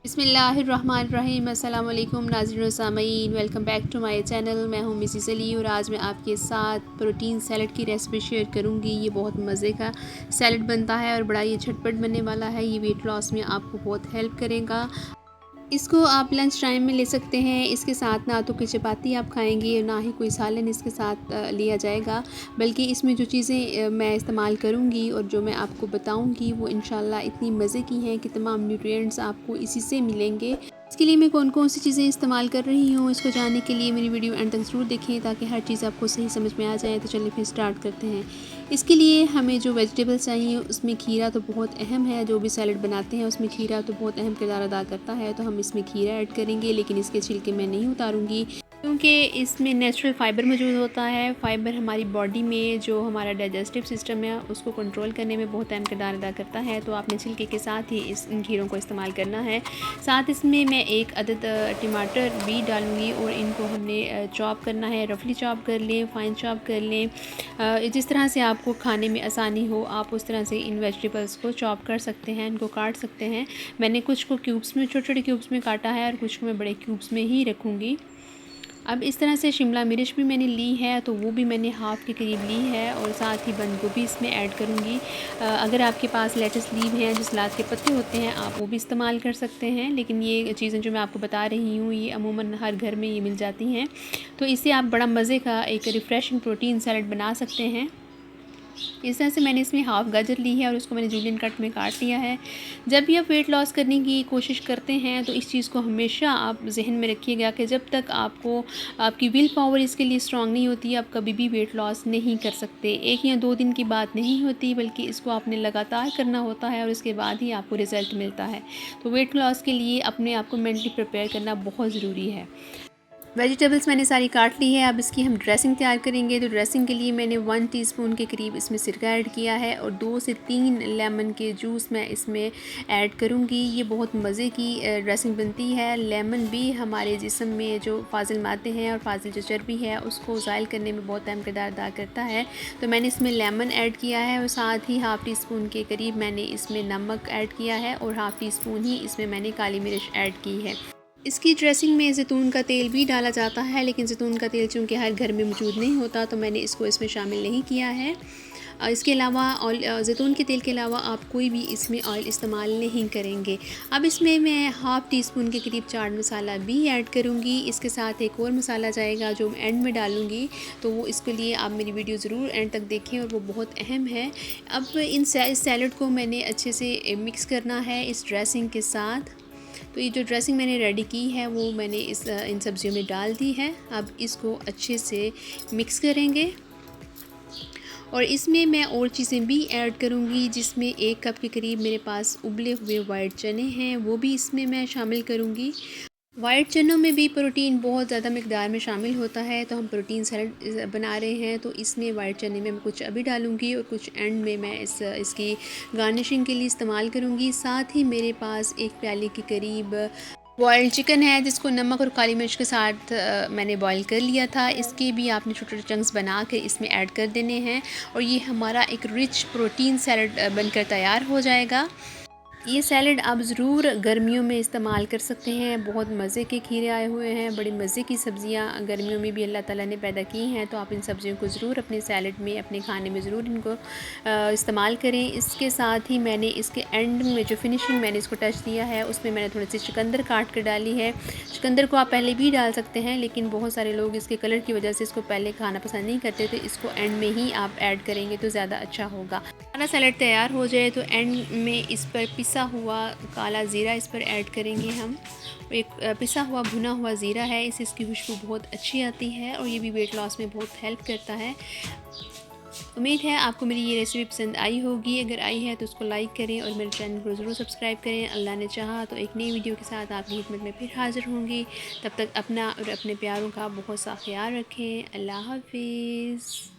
बिस्मिल्लाहिर्रहमानिर्रहीम। अस्सलाम वालेकुम नाज़रीन व सामीन, welcome back to my channel. मैं हूं मिसेस अली और आज मैं आपके साथ प्रोटीन सैलड की रेसिपी शेयर करूंगी। ये बहुत मज़े का सैलड बनता है और बड़ा ये झटपट बनने वाला है। ये वेट लॉस में आपको बहुत हेल्प करेगा। इसको आप लंच टाइम में ले सकते हैं। इसके साथ ना तो कोई चपाती आप खाएंगे और ना ही कोई सालन इसके साथ लिया जाएगा, बल्कि इसमें जो चीज़ें मैं इस्तेमाल करूँगी और जो मैं आपको बताऊँगी वो इंशाल्लाह इतनी मज़े की हैं कि तमाम न्यूट्रिएंट्स आपको इसी से मिलेंगे। इसके लिए मैं कौन कौन सी चीज़ें इस्तेमाल कर रही हूँ, इसको जानने के लिए मेरी वीडियो एंड तक ज़रूर देखें ताकि हर चीज़ आपको सही समझ में आ जाए। तो चलिए फिर स्टार्ट करते हैं। इसके लिए हमें जो वेजिटेबल्स चाहिए उसमें खीरा तो बहुत अहम है। जो भी सैलड बनाते हैं उसमें खीरा तो बहुत अहम किरदार अदा करता है, तो हम इसमें खीरा ऐड करेंगे, लेकिन इसके छिलके मैं नहीं उतारूँगी क्योंकि इसमें नेचुरल फ़ाइबर मौजूद होता है। फ़ाइबर हमारी बॉडी में जो हमारा डाइजेस्टिव सिस्टम है उसको कंट्रोल करने में बहुत अहम किरदार अदा करता है। तो आपने छिलके के साथ ही इन खीरों को इस्तेमाल करना है। साथ इसमें मैं एक अदद टमाटर भी डालूँगी और इनको हमने चॉप करना है। रफली चॉप कर लें, फाइन चॉप कर लें, जिस तरह से आपको खाने में आसानी हो आप उस तरह से इन वेजिटेबल्स को चॉप कर सकते हैं, इनको काट सकते हैं। मैंने कुछ को क्यूब्स में, छोटे छोटे क्यूब्स में काटा है और कुछ को मैं बड़े क्यूब्स में ही रखूँगी। अब इस तरह से शिमला मिर्च भी मैंने ली है, तो वो भी मैंने हाफ़ के करीब ली है और साथ ही बंद गोभी इसमें ऐड करूँगी। अगर आपके पास लेटस लीव हैं जो सलाद के पत्ते होते हैं आप वो भी इस्तेमाल कर सकते हैं, लेकिन ये चीज़ें जो मैं आपको बता रही हूँ ये अमूमन हर घर में ये मिल जाती हैं। तो इससे आप बड़ा मज़े का एक रिफ़्रेशिंग प्रोटीन सैलड बना सकते हैं। इस तरह से मैंने इसमें हाफ़ गाजर ली है और उसको मैंने जूलियन कट में काट लिया है। जब भी आप वेट लॉस करने की कोशिश करते हैं तो इस चीज़ को हमेशा आप जहन में रखिएगा कि जब तक आपकी विल पावर इसके लिए स्ट्रॉन्ग नहीं होती आप कभी भी वेट लॉस नहीं कर सकते। 1 या 2 दिन की बात नहीं होती, बल्कि इसको आपने लगातार करना होता है और उसके बाद ही आपको रिज़ल्ट मिलता है। तो वेट लॉस के लिए अपने आप को मेंटली प्रिपेयर करना बहुत ज़रूरी है। वेजिटेबल्स मैंने सारी काट ली है। अब इसकी हम ड्रेसिंग तैयार करेंगे। तो ड्रेसिंग के लिए मैंने 1 टीस्पून के करीब इसमें सिरका ऐड किया है और 2 से 3 लेमन के जूस मैं इसमें ऐड करूँगी। ये बहुत मज़े की ड्रेसिंग बनती है। लेमन भी हमारे जिस्म में जो फाजिल मादे हैं और फाजिल जो चर्बी है उसको ज़ाइल करने में बहुत अहम किरदार अदा करता है। तो मैंने इसमें लेमन ऐड किया है और साथ ही हाफ़ टी स्पून के करीब मैंने इसमें नमक ऐड किया है और हाफ़ टी स्पून ही इसमें मैंने काली मिर्च ऐड की है। इसकी ड्रेसिंग में ज़ैतून का तेल भी डाला जाता है, लेकिन ज़ैतून का तेल चूँकि हर घर में मौजूद नहीं होता तो मैंने इसको इसमें शामिल नहीं किया है। इसके अलावा ज़ैतून के तेल के अलावा आप कोई भी इसमें ऑयल इस्तेमाल नहीं करेंगे। अब इसमें मैं हाफ़ टी स्पून के करीब चाट मसाला भी ऐड करूँगी। इसके साथ एक और मसाला जाएगा जो मैं एंड में डालूँगी, तो वो इसके लिए आप मेरी वीडियो ज़रूर एंड तक देखें और वो बहुत अहम है। अब इस सैलड को मैंने अच्छे से मिक्स करना है इस ड्रेसिंग के साथ। तो ये जो ड्रेसिंग मैंने रेडी की है वो मैंने इन सब्जियों में डाल दी है। अब इसको अच्छे से मिक्स करेंगे और इसमें मैं और चीज़ें भी ऐड करूँगी, जिसमें 1 कप के करीब मेरे पास उबले हुए वाइट चने हैं, वो भी इसमें मैं शामिल करूँगी। वाइट चनों में भी प्रोटीन बहुत ज़्यादा मिकदार में शामिल होता है, तो हम प्रोटीन सैलड बना रहे हैं तो इसमें वाइट चने में मैं कुछ अभी डालूँगी और कुछ एंड में मैं इसकी गार्निशिंग के लिए इस्तेमाल करूँगी। साथ ही मेरे पास 1 प्याली के करीब बॉयल्ड चिकन है जिसको नमक और काली मिर्च के साथ मैंने बॉईल कर लिया था। इसके भी आपने छोटे छोटे चंक्स बना के इसमें ऐड कर देने हैं और ये हमारा एक रिच प्रोटीन सैलड बनकर तैयार हो जाएगा। ये सैलड आप ज़रूर गर्मियों में इस्तेमाल कर सकते हैं। बहुत मज़े के खीरे आए हुए हैं, बड़ी मज़े की सब्ज़ियाँ गर्मियों में भी अल्लाह ताला ने पैदा की हैं, तो आप इन सब्ज़ियों को ज़रूर अपने सैलड में, अपने खाने में ज़रूर इनको इस्तेमाल करें। इसके साथ ही मैंने इसके एंड में जो फिनिशिंग मैंने इसको टच दिया है उसमें मैंने थोड़ी सी चुकंदर काट कर डाली है। चुकंदर को आप पहले भी डाल सकते हैं, लेकिन बहुत सारे लोग इसके कलर की वजह से इसको पहले खाना पसंद नहीं करते, तो इसको एंड में ही आप ऐड करेंगे तो ज़्यादा अच्छा होगा। हमारा सैलड तैयार हो जाए तो एंड में इस पर पिसा हुआ काला ज़ीरा इस पर ऐड करेंगे हम। एक पिसा हुआ भुना हुआ ज़ीरा है, इससे इसकी खुशबू बहुत अच्छी आती है और ये भी वेट लॉस में बहुत हेल्प करता है। उम्मीद है आपको मेरी ये रेसिपी पसंद आई होगी। अगर आई है तो उसको लाइक करें और मेरे चैनल को ज़रूर सब्सक्राइब करें। अल्लाह ने चाहा तो एक नई वीडियो के साथ आपकी खिदमत में फिर हाज़िर होंगी। तब तक अपना और अपने प्यारों का बहुत सा ख्याल रखें। अल्लाह हाफिज़।